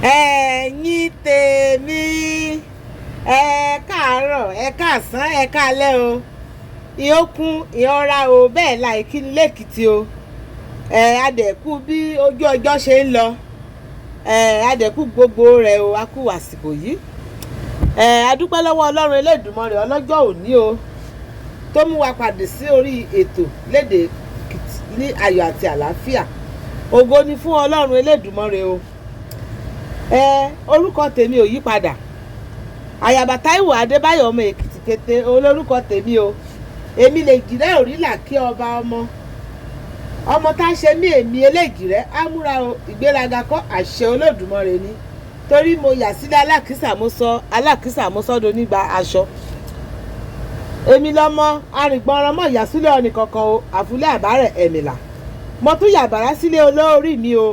ẹ̀yin tèmi ẹ káàárọ̀ ẹ káàsán ẹ káalẹ́ o ìyókùn ìyọra o bẹ́ẹ̀ láì kí ni lẹ́kìtì o adẹ̀kú bí ojú ọjọ́ ṣe ń lọ adẹ̀kú gbogbo rẹ̀ o a kú àsìkò yìí adúpẹ́ lọ́wọ́ Ọlọ́run Elédùmarè ọlọ́jọ́ òní o tó mú wa pàdé sí orí ètò LEDE Èkìtì ní ayọ̀ àti àlàáfíà ògo ni fún Ọlọ́run Elédùmarè o orúkọ tèmi ò yí padà ayaba Táíwò Adébáyọ̀ ọmọ Èkìtì kété olórúkọ tèmi o èmi lè jìrẹ́ òrìlà kí ọba ọmọ tá a ṣe mí èmi eléjìrẹ́ ámúra o ìgbéraga kọ́ àṣẹ Olódùmarè ni torí mo yà sílẹ̀ alákìsà mo sọ́dọ̀ nígbà aṣọ èmi lọ́mọ arìngbọ̀nràn mọ́ ìyàsílẹ̀ ọ̀nì kankan o àfúlẹ̀ àbárẹ̀ ẹ̀mìlà mo tún yàbàrá sílé olórí mi o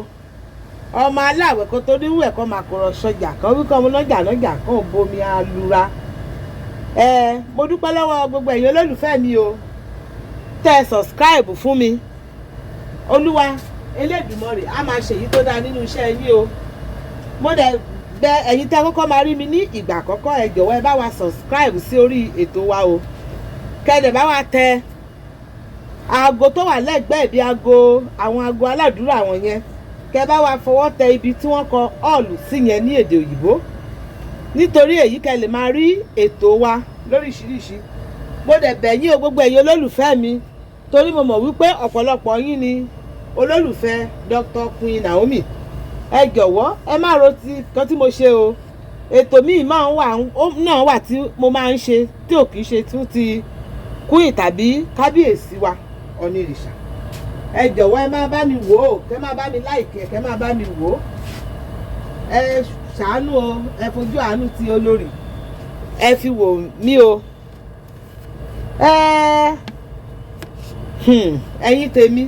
ọmọ aláwẹ̀ kan tó níwú ẹ̀kọ́ máa kọ̀rọ̀ sọjà kan wíkọ́ ọmọ lọ́jà kan ò bomi alura mo dúpẹ́ lọ́wọ́ gbogbo ẹ̀yin olólùfẹ́ mi o tẹ́ subscribe fún mi olúwa Elédùmarè á máa ṣèyí tó dáa nínú iṣẹ́ yín o mo dẹ̀ bẹ ẹ̀yin tẹ́ kọ́kọ́ máa rí mi ní ìgbà àkọ́kọ́ ẹ jọ̀wọ́ ẹ bá wa subscribe sí orí ètò wa o kẹ́dẹ̀ bá wa tẹ aago tó wà lẹ́gbẹ̀ẹ́ bí àwọn aago aládùúrà wọn yẹn kẹ́ bá wa fọwọ́ tẹ ibi tí wọ́n kọ ọ́ọ̀lù sí yẹn ní èdè òyìnbó nítorí èyí kẹ́ lè máa rí ètò wa lóríṣiríṣi mo dẹ̀ bẹ̀ yín o gbogbo ẹ̀yin olólùfẹ́ mi torí mo mọ̀ wípé ọ̀pọ̀lọpọ̀ yín ni olólùfẹ́ Dr. Queen Naomi ẹ jọ̀wọ́ ẹ má ro ti kan tí mo ṣe o ètò míì náà wà tí mo máa ń ṣe tí ò kìí ṣe tún ti Queen tàbí kábíyèsí wa onírìṣà ẹ jọ̀wọ́ ẹ má bá mi wò ó kẹ́ má bá mi láìkẹ́ kẹ́ má bá mi wò ó ẹ ṣàánú o ẹ fojú àánú ti olórí ẹ fi wò mí o ẹ̀yin tèmi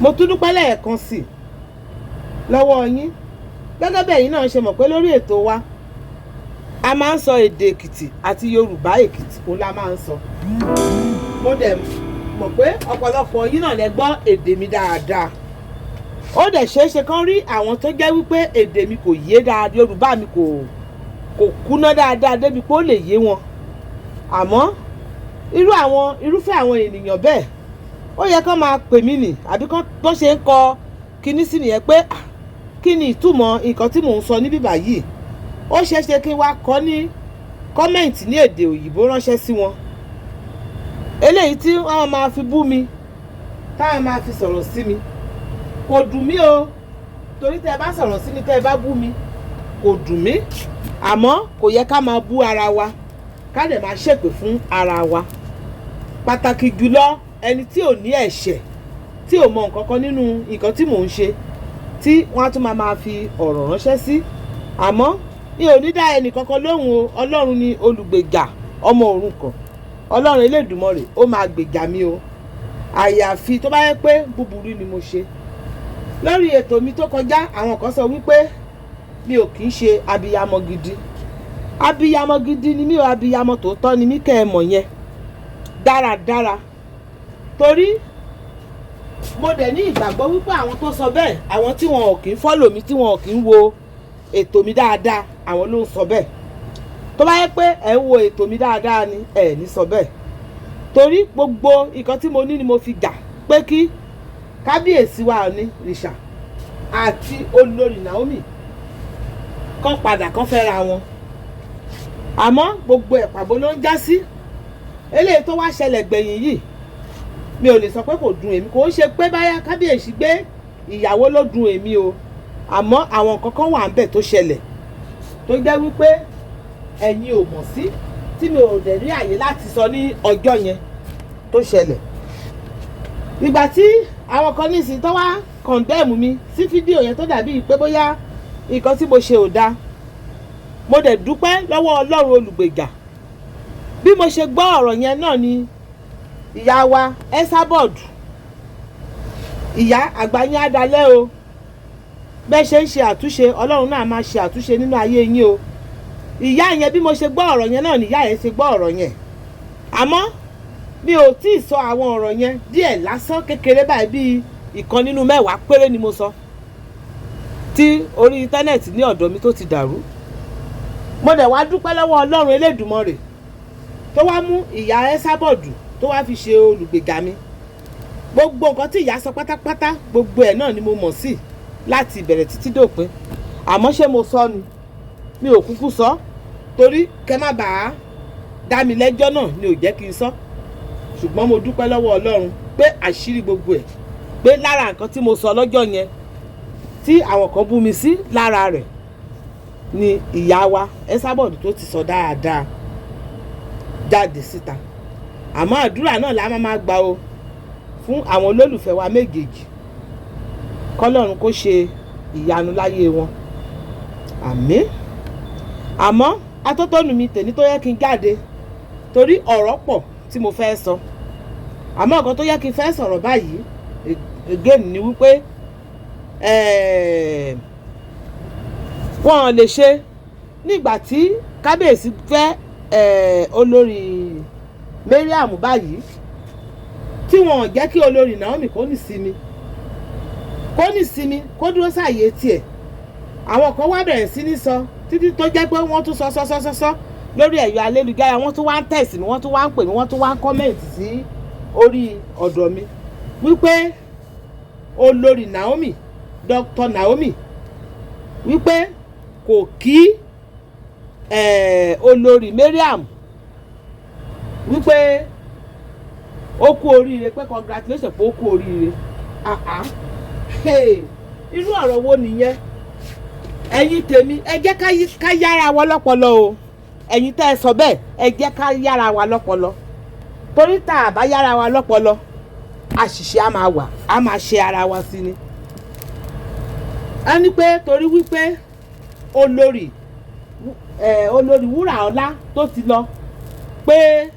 mo tún dúpẹ́ lẹ́ẹ̀kan sí i lọ́wọ́ yín gẹ́gẹ́ bẹ́ẹ̀ yín náà ṣe mọ̀ pé lórí ètò wa a máa ń sọ èdè Èkìtì àti Yorùbá Èkìtì kó la máa ń sọ mo dẹ̀ mọ̀ pé ọ̀pọ̀lọpọ̀ yín náà lẹ gbọ́ èdè mi dáadáa ó dẹ̀ ṣeéṣe kán rí àwọn tó jẹ́ wípé èdè mi kò yé dáadáa Yorùbá mi kò kúná dáadáa débi pé ó lè yé wọn àmọ́ irúfẹ́ àwọn ènìyàn bẹ́ẹ̀ ó yẹ kán máa pè mí nì àbí kán bó ṣe ń kọ kíní sí nìyẹn pé kí ni ìtumọ̀ nǹkan tí mò ń sọ níbí báyìí ó ṣeéṣe kí n wá kọ ní kọ́mẹ̀ǹtì ní èdè òyìnbó ránṣẹ́ sí wọn eléyìí tí wọ́n máa fi bú mi táwọn máa fi sọ̀rọ̀ sí mi kò dùn mí o torí tẹ́ ẹ bá sọ̀rọ̀ sí mi tẹ́ ẹ bá bú mi kò dùn mí àmọ́ kò yẹ ká máa bú ara wa ká dẹ̀ máa ṣépè fún ara wa pàtàkì jùlọ ẹni tí ò ní ẹ̀ṣẹ̀ tí ò mọ nǹkan kan nínú nǹkan tí mò ń ṣe tí wọ́n á tún máa fi ọ̀rọ̀ ránṣẹ́ sí àmọ́ mi ò ní dá ẹnì kankan lóhùn o Ọlọ́run ni olùgbèjà ọmọ òrukàn Ọlọ́run Elédùmarè ó máa gbèjà mi o àyàfi tó bá yẹ pé búburú ni mo ṣe lórí ètò mi tó kọjá àwọn kan sọ wípé mi ò kì í ṣe abiyamọ gidi ni mi ò abiyamọ tòótọ́ ni mí kẹ́ ẹ mọ̀ yẹn dáradára torí mo dẹ̀ ní ìgbàgbọ́ wípé àwọn tó sọ bẹ́ẹ̀ àwọn tí wọn ò kì í fọ́lò mi tí wọn ò kì í wo ètò mi dáadáa àwọn ló ń sọ bẹ́ẹ̀ tó bá yẹ pé ẹ̀ ń wo ètò mi dáadáa ni ẹ̀ ní sọ bẹ́ẹ̀ torí gbogbo nǹkan tí mo ní ni mo fi jà pé kí kábíyèsí wa onírìṣà àti olórí Naomi kán padà kán fẹ́ra wọn àmọ́ gbogbo ẹ̀ pàbó ló ń já sí eléyìí tó wá ṣẹlẹ̀ gbẹ̀yìn yìí mi ò lè sọ pé kò dùn èmi kò ń ṣe pé báyà kábíyèsí gbé ìyàwó ló dùn èmi o àmọ́ àwọn nǹkan kan wà ń bẹ̀ tó ṣẹlẹ̀ tó jẹ́ wípé ẹ̀yin ò mọ̀ sí tí mi ò dẹ̀ rí àyè láti sọ ní ọjọ́ yẹn tó ṣẹlẹ̀ ìgbà tí àwọn kan nísìnyí tó wá kọ̀ǹdẹ́ẹ̀mù mi sí fídíò yẹn tó dàbí pé bóyá nǹkan tí mo ṣe ò dáa mo dẹ̀ dúpẹ́ lọ́wọ́ Ọlọ́run olùgbèjà bí mo ṣe gbọ́ ọ̀rọ̀ yẹn náà ni ìyá wa ẹ́sàbọ̀dù ìyá àgbáyé adalẹ́ o bẹ́ẹ̀ ṣe ń ṣe àtúnṣe Ọlọ́run náà máa ṣe àtúnṣe nínú ayé yín o ìyá yẹn bí mo ṣe gbọ́ ọ̀rọ̀ yẹn náà ni ìyá yẹn ṣe gbọ́ ọ̀rọ̀ yẹn àmọ́ mi ò tí ì sọ àwọn ọ̀rọ̀ yẹn díẹ̀ lásán kékeré báyìí bíi ìkan nínú 10 péré ni mo sọ tí orí íńtánẹ́ẹ̀tì ní ọ̀dọ̀ mi tó ti dàrú. Mo dẹ̀ wá dúpẹ́ lọ́wọ́ Ọlọ́run Elédùmarè tó wá mú ìyá Ẹsábọ̀dù tó wá fi ṣe olùgbèjà mi. Gbogbo nǹkan tí ìyá sọ pátápátá gbogbo ẹ̀ náà ni mo mọ̀ sí láti ìbẹ̀rẹ̀ títí dópin. Àmọ́ ṣé mo sọ ni? Mi ò kúkú sọ torí kẹ́ má bàa dá mi lẹ́jọ́ náà ni ò jẹ́ kí n sọ. Ṣùgbọ́n mo dúpẹ́ lọ́wọ́ Ọlọ́run pé àṣírí gbogbo ẹ̀ pé lára nǹkan tí mo sọ lọ́jọ́ yẹn tí àwọn kan bú mi sí lára rẹ̀ ni ìyá wa Ẹsábọ̀dù tó ti sọ dáadáa jáde síta. Àmọ́ àdúrà náà la máa gbà o fún àwọn olólùfẹ́ wa méjèèjì kọ́lọ́run kó ṣe ìyanu láyé wọn. Àmín. Àmọ́ atótónu mi tèmi tó yẹ kí n jáde torí ọ̀rọ̀ pọ̀ tí mo fẹ́ sọ. Àmọ́ nǹkan tó yẹ kí n fẹ́ sọ̀rọ̀ báyìí again ni wípé wọ́n lè ṣe nígbà tí kábíyèsí fẹ́ olórí Mariam báyìí tí wọ́n jẹ́ kí olórí Naomi kó ní sinmi kó dúró sáàyè tiẹ̀. Àwọn kan wá bẹ̀rẹ̀ sí ní sọ títí tó jẹ́ pé wọ́n tún sọ lórí ẹ̀yọ ayélujára. Wọ́n tún wá ń tẹ̀sí mi, wọ́n tún wá ń pè mí, wọ́n tún wá ń kọ́mẹ̀ntì sí orí ọ̀dọ̀ mi wípé olórí Naomi, Dr. Naomi wípé kò kí olórí Mariam wípé ó kú oríire, pé congratulations pé ó kú oríire. Irú ọ̀rọ̀ wo nìyẹn? Ẹ̀yin tèmi ẹ jẹ́ ká yára wa lọ́pọlọ o. Ẹ̀yin tẹ́ ẹ sọ bẹ́ẹ̀ ẹ jẹ́ ká yára wa lọ́pọlọ torí tá a bá yára wa lọ́pọlọ àṣìṣe á máa wà, á máa ṣe ara wa sí ni. A ní pé torí wípé olórí Wúràọlá tó ti lọ pé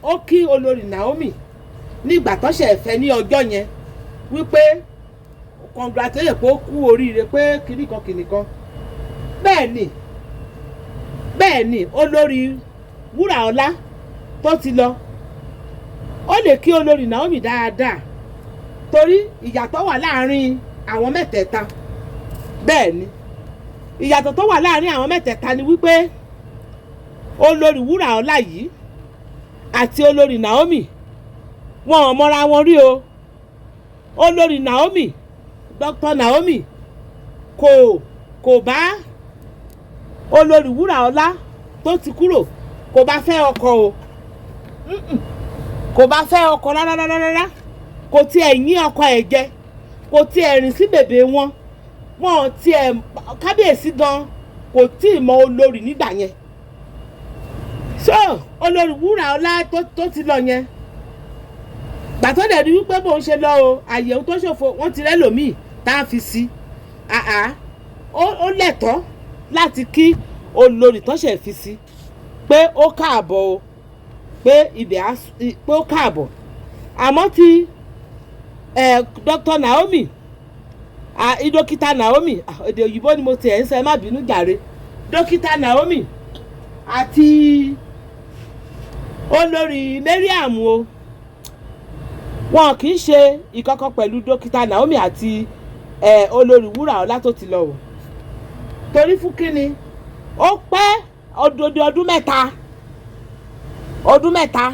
ó kí olórí Naomi nígbà tó ṣe fẹ́ ní ọjọ́ yẹn wípé congratulate pé ó kú oríire pé kìnìkan. Bẹ́ẹ̀ ni olórí Wúràọlá tó ti lọ ó lè kí olórí Naomi dáadáa torí ìyàtọ̀ wà láàrin àwọn mẹ́tẹ̀ẹ̀ta. Bẹ́ẹ̀ ni ìyàtọ̀ tó wà láàrin àwọn mẹ́tẹ̀ẹ̀ta ni wípé olórí Wúràọlá yìí àti olórí Naomi wọn ò mọra wọn rí o. Olórí Naomi, Dr. Naomi kò bá olórí Wúràọlá tó ti kúrò kò bá fẹ́ ọkọ o. Kò bá fẹ́ ọkọ rárá. Kò tiẹ̀ yín ọkọ ẹ̀ jẹ, kò tiẹ̀ rìn sí bèbè wọn. Wọn tiẹ̀ kábíyèsí gan kò tí ì mọ olórí nígbà yẹn. So olórí Wúràọlá tó ti lọ yẹn gbàtọ́ dẹ̀ rí wípé bó ń ṣe lọ o àyẹ̀wò tó ṣòfò wọ́n ti rẹ́lòmíì tá a fi sí. Ó lẹ́tọ̀ọ́ láti kí olórí tó ṣe fi sí pé ó káàbọ̀ o, pé ó káàbọ̀. Àmọ́ ti Dr. Naomi dókítà Naomi, èdè òyìnbó ni mo ti ẹ̀ ń sọ, ẹ má bínú jàre. Dókítà Naomi àti olórí Mariam o wọn kì í ṣe ìkankan pẹ̀lú dókítà Naomi àti olórí Wúràọlá tó ti lọ o. Torí fún kíni ó pẹ́ ọdún mẹ́ta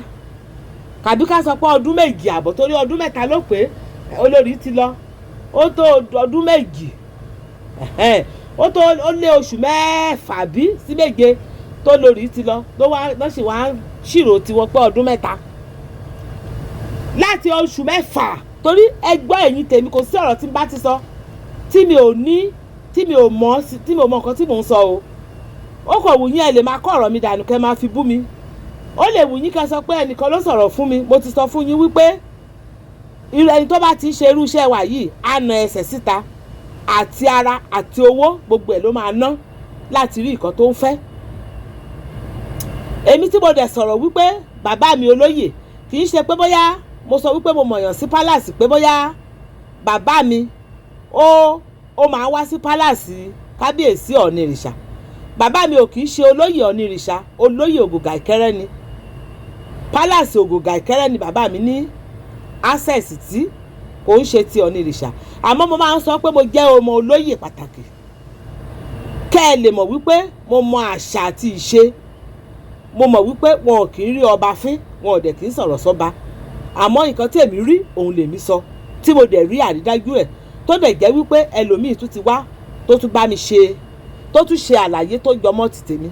kàbí ká sọ pé ọdún méjì àbọ̀ torí ọdún mẹ́ta ló pé olórí ti lọ. Ó tó ọdún méjì ó lé oṣù mẹ́fà bí sí méje tó lórí ti lọ ló sì wá ṣírò tiwọn pé ọdún mẹ́ta láti oṣù mẹ́fà. Torí ẹgbọ́n ẹ̀yin tèmi kò sí ọ̀rọ̀ tí n bá ti sọ tí mi ò mọ̀ nǹkan tí mò ń sọ o. Ó kò wù yín ẹ lè máa kọ́ ọ̀rọ̀ mi dànù kẹ́ máa fi bú mi. Ó lè wù yín kẹ́ sọ pé ẹnìkan ló sọ̀rọ̀ fún mi. Mo ti sọ fún yín wípé irú ẹni tó bá ti ṣe irú iṣẹ́ wa yìí á na ẹsẹ̀ síta àti ara àti owó gbogbo ẹ̀ ló máa ná láti rí nǹkan tó ń fẹ́. Èmi tí mo dẹ̀ sọ̀rọ̀ wípé bàbá mi olóyè kì í ṣe pé bóyá mo sọ wípé mo mọ̀yàn sí pálàsì pé bóyá bàbá mi ó máa wá sí pálàsì kábíyèsí ọ̀nìrìṣà. Bàbá mi ò kì í ṣe olóyè ọ̀nìrìṣà, olóyè ògògà ìkẹ́rẹ́ ni. Pálàsì ògògà ìkẹ́rẹ́ ni bàbá mi ní access tí kò ń ṣe ti onírìṣà àmọ́ mo máa ń sọ pé mo jẹ́ ọmọ olóyè pàtàkì kẹ́ ẹ lè mọ̀ wípé mo mọ àṣà àti ìṣe mo mọ̀ wípé wọn ò kì í rí ọba fín wọn ò dẹ̀ kì í sọ̀rọ̀ sọ́ba àmọ́ nǹkan tí èmi rí òun lèmi sọ tí mo dẹ̀ rí àrídájú ẹ̀ tó dẹ̀ jẹ́ wípé ẹlòmíì tún ti wá tó tún bá mi ṣe tó tún ṣe àlàyé tó jọmọ́ ti tèmi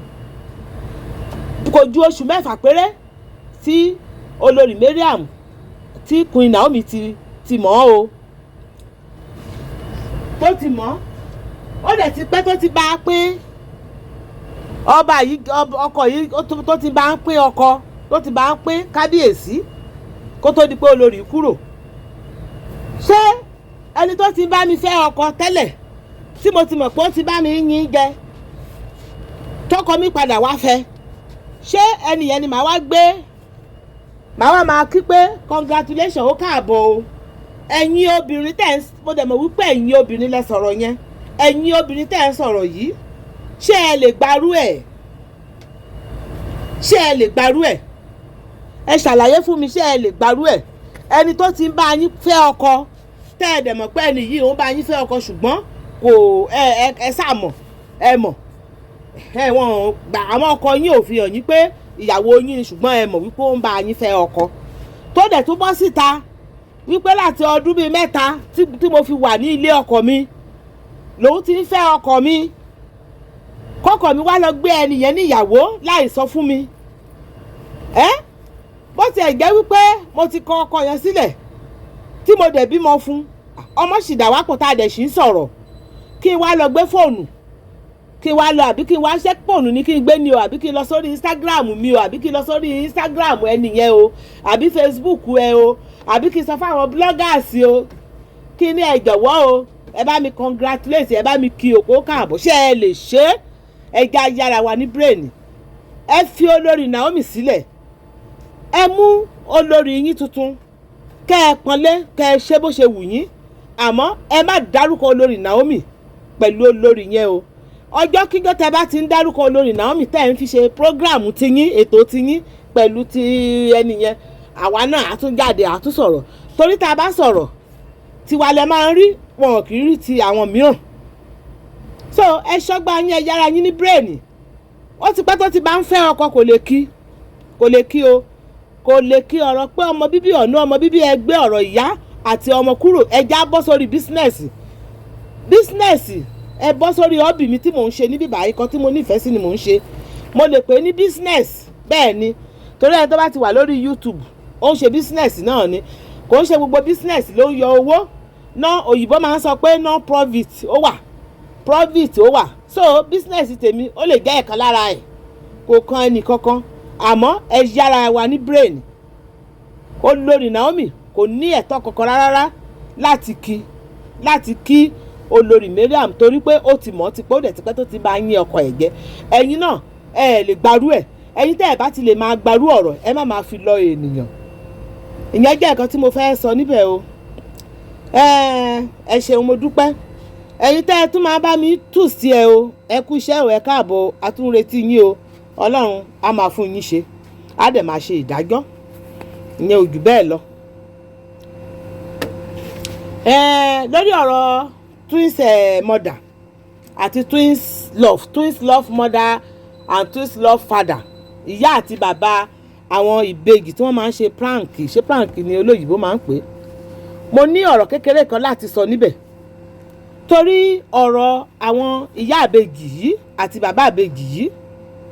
kò ju oṣù mẹ́fà péré tí olórí Mariam tí Queen Naomi ti mọ̀ ọ́ o tó ti mọ̀ ó dẹ̀ ti pẹ́ tó ti bá a pín ọba yìí ọkọ yìí tó ti bá ń pín ọkọ tó ti bá ń pín kábíyèsí kó tó di pé olórí kúrò ṣé ẹni tó ti bá mi fẹ́ ọkọ tẹ́lẹ̀ tí mo ti mọ̀ pé ó ti bá mi yín jẹ tọkọ mi padà wá fẹ́ ṣé ẹnìyẹn ni màá wá gbé màá wá máa kí pé congratulation ó káàbọ̀ o ẹ̀yin obìnrin tẹ̀ ń mo dẹ̀ mọ̀ wípé ẹ̀yin obìnrin lẹ sọ̀rọ̀ yẹn ẹ̀yin obìnrin tẹ̀ ń sọ̀rọ̀ yìí ṣé ẹ lè gbarú ẹ̀ ṣé ẹ lè gbarú ẹ̀ ẹ ṣàlàyé fún mi ṣé ẹ lè gbarú ẹ̀ ẹni tó ti ń bá yín fẹ́ ọkọ tẹ́ ẹ dẹ̀ mọ̀ pé ẹni yìí òun bá yín fẹ́ ọkọ ṣùgbọ́n kò ẹ sàmọ̀ ẹ mọ̀ ẹ wọ́n gbà àwọn ọkọ yín ò fi hàn yín pé ìyàwó yín ni ṣùgbọ́n ẹ mọ̀ wípé ó ń bá yín fẹ́ ọkọ tó dẹ̀ tún bọ́ síta wípé láti ọdún bíi mẹ́ta tí mo fi wà ní ilé ọkọ mi lòun ti ń fẹ́ ọkọ mi kọ́kọ́ mi wá lọ gbé ẹnìyẹn níyàwó láì sọ fún mi bó tiẹ̀ jẹ́ wípé mo ti kọ ọkọ yẹn sílẹ̀ tí mo dẹ̀ bímọ fún ọmọ sì dà wá pọ̀ tá a dẹ̀ sì ń sọ̀rọ̀ kí n wá lọ gbé fóònù kí n wá lọ àbí kí n wá ṣẹ́ fóònù ní kí n gbé ni o àbí kí n lọ sórí Instagram mi o àbí kí n lọ sórí Instagram ẹnìyẹn o àbí Facebook ẹ o àbí kí n sọ fáwọn bloggers o kí ni ẹ jọ̀wọ́ o ẹ bá mi congratulate ẹ bá mi kí òkú káàbọ̀ ṣé ẹ lè ṣe ẹja yára wa ní brain ẹ fi olórí Naomi sílẹ̀ ẹ mú olórí yín tuntun kẹ́ ẹ pọ́nlé kẹ́ ẹ ṣe bó ṣe wù yín àmọ́ ẹ má dárúkọ olórí Naomi pẹ̀lú olórí yẹn o ọjọ́ kíjọ́ tẹ bá ti ń dárúkọ olórí Naomi tẹ́ ẹ ń fi ṣe program tiyín ètò tiyín pẹ̀lú ti ẹni yẹn àwa náà àtúnjáde àtúnsọ̀rọ̀ torí tá a bá sọ̀rọ̀ tiwa lẹ máa ń rí wọn kì í rí ti àwọn mìíràn so ẹ ṣọ́gbà yín ẹ yára yín ní brain ó ti pẹ́ tó ti bá ń fẹ́ ọkọ kò lè kí o kò lè kí ọ̀rọ̀ pé ọmọ bíbí ọ̀nà ọmọ bíbí ẹgbẹ́ ọ̀rọ̀ ìyá àti ọmọ kúrò ẹja bọ́ sórí bísínẹ́sì ẹ bọ́ sórí hobby mi tí mò ń ṣe níbí báyìí kan tí mo nífẹ̀ẹ́ sí ni mò ń ṣe mo lè pè é ní bísínẹ́sì bẹ́ẹ̀ ni torí ẹni tó bá ti wà lórí YouTube ó ń ṣe bísínẹ́sì náà ni kò ń ṣe gbogbo bísínẹ́sì ló ń yọ owó náà òyìnbó máa ń sọ pé non profit ó wà profit ó wà so bísínẹ́sì tèmi ó lè jẹ́ ẹ̀kan lára ẹ̀ kò kan ẹnì kankan àmọ́ ẹ yára wa ní brain olórí Naomi kò ní ẹ̀tọ́ kankan rárá láti kí olórí Mariam torí pé ó ti mọ̀ ti pé ó dẹ̀ ti pẹ́ tó ti bá yín ọkọ ẹ̀ jẹ́ ẹ̀yin náà ẹ lè gbarú ẹ̀ ẹ̀yin tẹ́ ẹ̀ bá ti lè máa gbarú ọ̀rọ̀ ẹ má máa fi lọ ènìyàn ìyẹn jẹ́ nǹkan tí mo fẹ́ sọ níbẹ̀ o ẹ ṣeun mo dúpẹ́ ẹ̀yin tẹ́ ẹ tún máa bá mi tù sí ẹ o ẹ kú iṣẹ́ o ẹ káàbọ̀ àtúnretí yín o Ọlọ́run á máa fún yín ṣe á dẹ̀ máa ṣe ìdájọ́ ìyẹn ò jù bẹ́ẹ̀ lọ. Lórí ọ̀rọ̀ twins mother àti twins love mother and twins love father ìyá àti bàbá àwọn ìbejì tí wọ́n máa ń ṣe prank ni olóyìnbó máa ń pè é mo ní ọ̀rọ̀ kékeré kan láti sọ níbẹ̀ torí ọ̀rọ̀ àwọn ìyá ìbejì yìí àti bàbá ìbejì yìí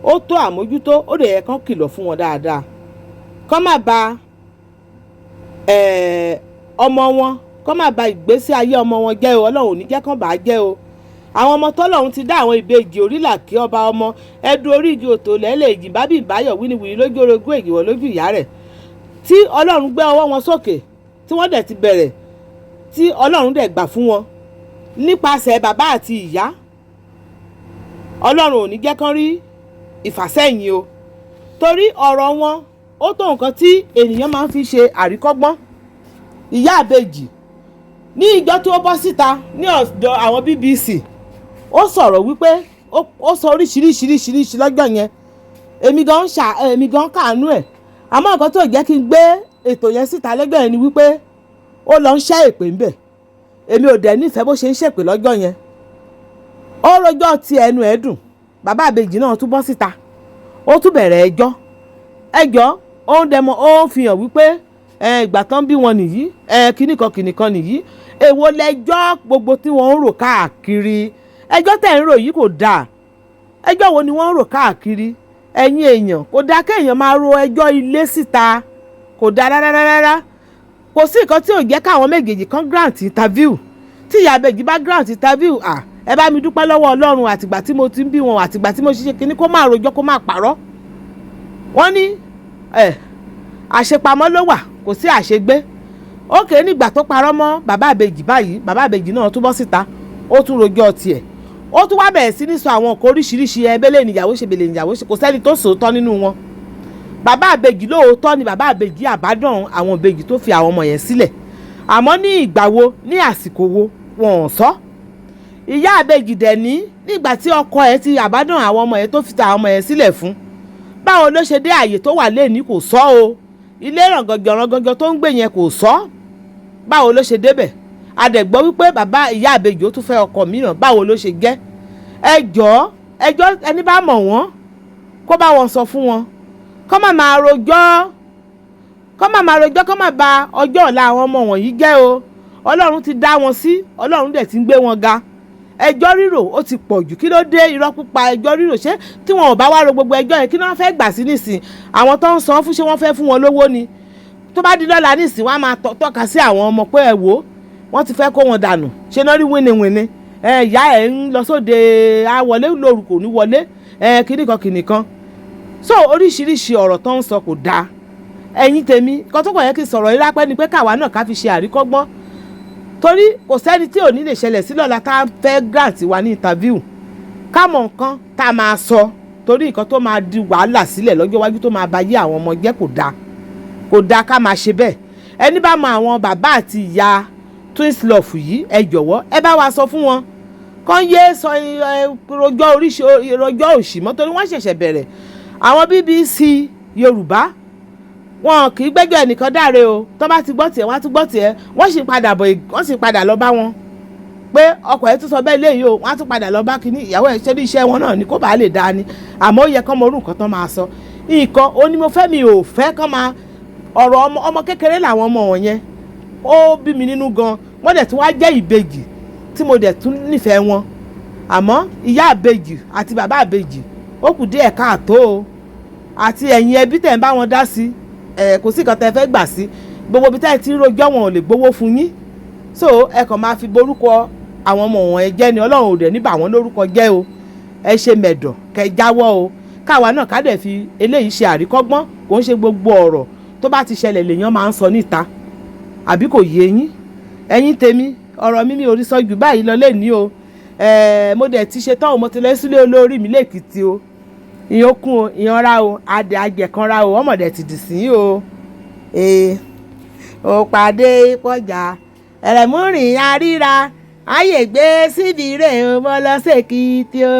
ó tó àmójútó ó dẹ̀ yẹ kán kìlọ̀ fún wọn dáadáa kán má ba ọmọ wọn kán má ba ìgbésí ayé ọmọ wọn jẹ́ o Ọlọ́run ò ní jẹ́ kán bàá jẹ́ o àwọn ọmọ tọ́lọ́run ti dá àwọn ìbejì orílà kí ọba ọmọ ẹdun orí igi òtò lẹ́lẹ̀ èjì bábí ìbáyọ̀ wíníwìní lójú orogún èjìwọ̀ lójú ìyá rẹ̀ tí Ọlọ́run gbé ọwọ́ wọn sókè tí wọ́n dẹ̀ ti bẹ̀rẹ̀ tí Ọlọ́run dẹ̀ gbà fún wọn nípasẹ̀ bàbá àti ìyá Ọlọ́run ò ní jẹ́ kán rí ìfàsẹ́yìn o torí ọ̀rọ̀ wọn ó tó nǹkan tí ènìyàn máa ń fi ṣe àríkọ́gbọ́n ìyá ìbejì ní ìjọ tó bọ́ síta ní ọ̀dọ̀ àwọn BBC ó sọ̀rọ̀ wípé ó sọ oríṣiríṣiríṣiríṣi lọ́jọ́ yẹn èmi gan kàánú ẹ̀ àmọ́ nǹkan tó jẹ́ kí n gbé ètò yẹn síta lẹ́gbẹ̀ẹ́ ni wípé ó lọ ń ṣẹ́ èpè ń bẹ̀. Èmi ò dẹ̀ nífẹ̀ẹ́ bó ṣe ń ṣèpè lọ́jọ́ yẹn. Ó rojọ́ ti ẹnu ẹ̀ dùn. Bàbá ìbejì náà tún bọ́ síta. Ó tún bẹ̀rẹ̀ ẹjọ́ ó ń dẹmọ ó ń fi hàn wípé ìgbà tán bí wọn nìyí kìnìkan nìyí. Èwo lẹjọ́ gbogbo tí wọ́n ń rò káàkiri. Ẹjọ́ tẹ̀ ń rò yìí kò dáa. Ẹjọ́ wo ni wọ́n ń rò káàkiri? Ẹ̀yin èèyàn kò dáa kéèyàn máa ro ẹjọ́ ilé síta. Kò dáa rárá. Kò sí nǹkan tí ò jẹ́ káwọn méjèèjì kan grant interview. Tí ìyá ìbejì bá grant interview ẹ bá mi dúpẹ́ lọ́wọ́ Ọlọ́run àtìgbà tí mo ti ń bí wọn àtìgbà tí mo ṣiṣẹ́ kínní kó máa rojọ́ kó máa pàrọ́. Wọ́n ní àṣepamọ́ ló wà kò sí àṣegbé. Ókè nígbà tó parọ́ mọ́ bàbá ìbejì báyìí bàbá ìbejì náà tún bọ́ síta ó tún rojọ́ tiẹ̀. Ó tún wá bẹ̀rẹ̀ sí ní sọ àwọn nǹkan oríṣiríṣi ẹbẹ́lẹ̀ níyàwó ṣe bèlè níyàwó ṣe kò sẹ́ni tó sòótọ́ nínú wọn. Bàbá ìbejì lóòótọ́ ni bàbá ìbejì àbádàn àwọn ìbejì tó fi àwọn ọmọ yẹn sílẹ̀. Àmọ́ ní ìgbà wo ní àsìkò wo wọn ò sọ. Ìyá ìbejì dẹ̀ ní nígbà tí ọkọ ẹ̀ ti àbádàn àwọn ọmọ yẹn tó fi ta àwọn ọmọ yẹn sílẹ̀ fún. Báwo ló ṣe dé àyè tó wà lẹ́ni kò sọ o. Ilé ràngànjọ tó ń gbé yẹn kò sọ. Báwo ló ṣe débẹ̀? A dẹ̀ gbọ́ wípé bàbá ìyá ìbejì ó tún fẹ́ ọkọ mìíràn. Báwo ló ṣe jẹ́? Ẹjọ́ ẹni bá mọ̀ wọ́n kó bá wọn sọ fún wọn. Kọ́ máa rojọ́ kọ́ máa ba ọjọ́ ọ̀la àwọn ọmọ wọ̀nyí jẹ́ o. Ọlọ́run ti dá wọn sí, Ọlọ́run dẹ̀ ti ń gbé wọn ga. Ẹjọ́ rírò ó ti pọ̀ jù. Kí ló dé irọ́ pípa ẹjọ́ rírò? Ṣé tí wọn ò bá wá ro gbogbo ẹjọ́ yẹn kí ni wọ́n fẹ́ gbà sí nísìn? Àwọn tó ń san fún ṣé wọ́n fẹ́ fún wọn lówó ni? Tó bá di lọ́la nísìn wọ́n á máa tọ́ka sí àwọn ọmọ pé ẹ wò wọ́n ti fẹ́ kó wọn dànù. Ṣé náà rí wíniwíni? Ìyá ẹ̀ ń lọ sóde àwọlé lóru kò ní wọlé kìnìkan. So oríṣiríṣi ọ̀rọ̀ tó ń sọ kò dáa. Ẹ̀yin tèmi kan tó kàn yẹ kí sọ̀rọ̀ yìí rápẹ́ ni pé káwa náà ká fi ṣe àríkọ́gbọ́n. Torí kò sẹ́ni tí ò ní lè ṣẹlẹ̀ sí lọ́la tá a fẹ́ grant wa ní interview. Ká mọ̀ nǹkan tá a máa sọ torí nǹkan tó máa di wàhálà sílẹ̀ lọ́jọ́ iwájú tó máa ba yé àwọn ọmọ jẹ́ kò dáa ká máa ṣe bẹ́ẹ̀. Ẹni bá mọ àwọn bàbá àti ìyá Twinz love yìí ẹ jọ̀wọ́ ẹ bá wa sọ fún wọn. Kán yé sọ rojọ́ òṣì mọ́ torí wọ́n ṣẹ̀ṣẹ̀ bẹ̀rẹ̀. Àwọn BBC Yorùbá wọn kì í gbẹ́jọ́ ẹnìkan dáre o. Tó bá ti gbọ́ tiẹ̀ wọ́n á tún gbọ́ tiẹ̀. Wọ́n sì padà lọ bá wọn pé ọkọ ẹ̀ tún sọ bẹ́ẹ̀ léyìí o. Wọ́n á tún padà lọ bá kíní ìyàwó ẹ̀ ṣe ní iṣẹ́ wọn náà ni kó bàa lè dáa ni. Àmọ́ ó yẹ kán mọ orú nǹkan tán máa sọ. Nǹkan onímọ̀fẹ́ mi ò fẹ́ kán máa ọ̀rọ̀ ọmọ kékeré làwọn ọmọ wọn yẹn. Ó bí mi nínú gan. Wọ́n dẹ̀ tún wá jẹ́ ìbejì tí mo dẹ̀ tún nífẹ̀ẹ́ wọn. Àmọ́ ìyá ìbejì àti bàbá ìbejì ó kù díẹ̀ káàtó o. Àti ẹ̀yin ẹbí tẹ̀ ń bá wọn dá sí kò sí nǹkan tẹ́ fẹ́ gbà sí. Gbogbo ibi tẹ́ ti rojọ́ wọn ò lè gbowó fún yín. So ẹ kàn máa fi borúkọ àwọn ọmọ wọn ẹ jẹ́ ni Ọlọ́run ò dẹ̀ ní bà wọ́n lórúkọ jẹ́ o. Ẹ ṣe mẹ̀dọ̀ kẹ́ jáwọ́ o. Káwa náà ká dẹ̀ fi eléyìí ṣe àríkọ́gbọ́n kò ń ṣe gbogbo ọ̀rọ̀ tó bá ti ṣẹlẹ̀ lèèyàn máa ń sọ níta. Àbí kò yé yín? Ẹ̀yin tèmi ọ̀rọ̀ mi ò rí sọ jù báyìí lọ lẹ́ni o. Mo dẹ̀ ti ṣe tán o mo ti lọ sílé olórí mi lẹ́kìtì o. Ìyókùn o ìyanra o adẹ ajẹ̀kanra o ọmọdé ti dì sí o. Ó pàdé pọ̀jà ẹ̀rẹ̀múrìn àríra ayé gbé síbi rẹ̀ o mo lọ sí Èkìtì o.